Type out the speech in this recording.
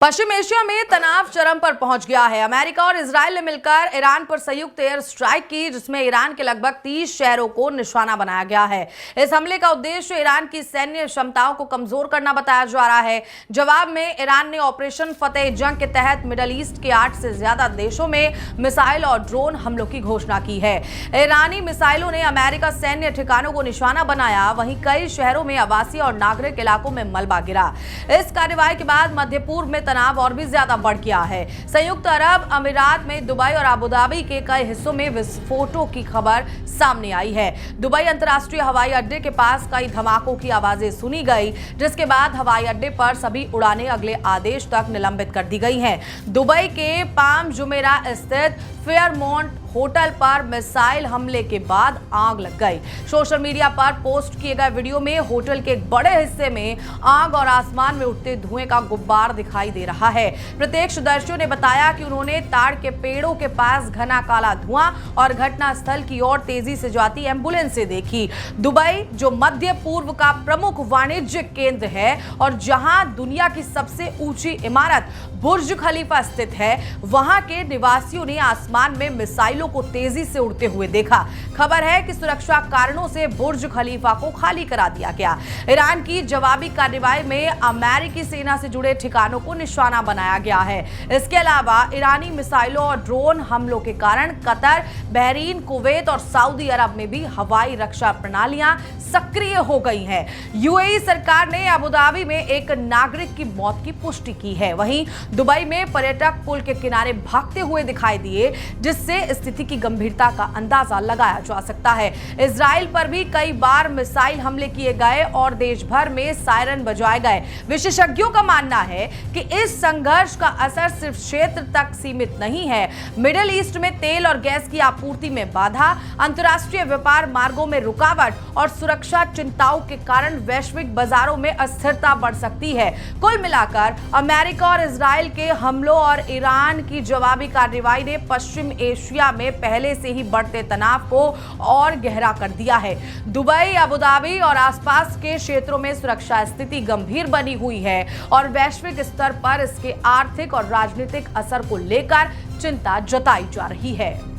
पश्चिम Asia में तनाव चरम पर पहुंच गया है। अमेरिका और इजराइल ने मिलकर ईरान पर संयुक्त एयर स्ट्राइक की, जिसमें ईरान के लगभग 30 शहरों को निशाना बनाया गया है। इस हमले का उद्देश्य ईरान की सैन्य क्षमताओं को कमजोर करना बताया जा रहा है। जवाब में ईरान ने ऑपरेशन फतेह जंग के तहत मिडल ईस्ट के 8 से ज्यादा देशों में मिसाइल और ड्रोन हमलों की घोषणा की है। ईरानी मिसाइलों ने अमेरिका सैन्य ठिकानों को निशाना बनाया, वहीं कई शहरों में आवासीय और नागरिक इलाकों में मलबा गिरा। इस कार्रवाई के बाद मध्य पूर्व में तनाव और भी ज्यादा बढ़ गया है। संयुक्त अरब अमीरात में दुबई और अबू धाबी के कई हिस्सों में विस्फोटों की खबर सामने आई है। दुबई अंतर्राष्ट्रीय हवाई अड्डे के पास कई धमाकों की आवाजें सुनी गई, जिसके बाद हवाई अड्डे पर सभी उड़ानें अगले आदेश तक निलंबित कर दी गई हैं। दुबई के पाम जुमेरा स्थित फेयरमोंट होटल पर मिसाइल हमले के बाद आग लग गई। सोशल मीडिया पर पोस्ट किए गए वीडियो में होटल के एक बड़े हिस्से में आग और आसमान में उठते धुएं का गुब्बार दिखाई दे रहा है। प्रत्यक्षदर्शियों ने बताया कि उन्होंने ताड़ के पेड़ों के पास घना काला धुआं और घटनास्थल की ओर तेजी से जाती एम्बुलेंस से देखी। दुबई, जो मध्य पूर्व का प्रमुख वाणिज्यिक केंद्र है और जहां दुनिया की सबसे ऊंची इमारत बुर्ज खलीफा स्थित है, वहां के निवासियों ने आसमान में मिसाइलों को तेजी से उड़ते हुए देखा। खबर है कि सुरक्षा कारणों से बुर्ज खलीफा को खाली करा दिया गया। ईरान की जवाबी कार्रवाई में अमेरिकी सेना से जुड़े ठिकानों को निशाना बनाया गया है। इसके अलावा ईरानी मिसाइलों और ड्रोन हमलों के कारण कतर, बहरीन, कुवैत और सऊदी अरब में भी हवाई रक्षा प्रणालियां सक्रिय हो गई हैं। यूएई सरकार ने अबू धाबी में एक नागरिक की मौत की पुष्टि की है। वहीं दुबई में पर्यटक पुल के किनारे भागते हुए दिखाई दिए, जिससे स्थिति की गंभीरता का अंदाजा लगाया जा सकता है। इजराइल पर भी कई बार मिसाइल हमले किए गए और देश भर में सायरन बजाए गए। विशेषज्ञों का मानना है कि इस संघर्ष का असर सिर्फ क्षेत्र तक सीमित नहीं है। मिडिल ईस्ट में तेल और गैस की आपूर्ति में बाधा, अंतर्राष्ट्रीय व्यापार मार्गों में रुकावट और सुरक्षा चिंताओं के कारण वैश्विक बाजारों में अस्थिरता बढ़ सकती है। कुल मिलाकर अमेरिका और इजराइल के हमलों और ईरान की जवाबी कार्रवाई ने पश्चिम एशिया में पहले से ही बढ़ते तनाव को और गहरा कर दिया है। दुबई, अबू धाबी और आसपास के क्षेत्रों में सुरक्षा स्थिति गंभीर बनी हुई है और वैश्विक स्तर पर इसके आर्थिक और राजनीतिक असर को लेकर चिंता जताई जा रही है।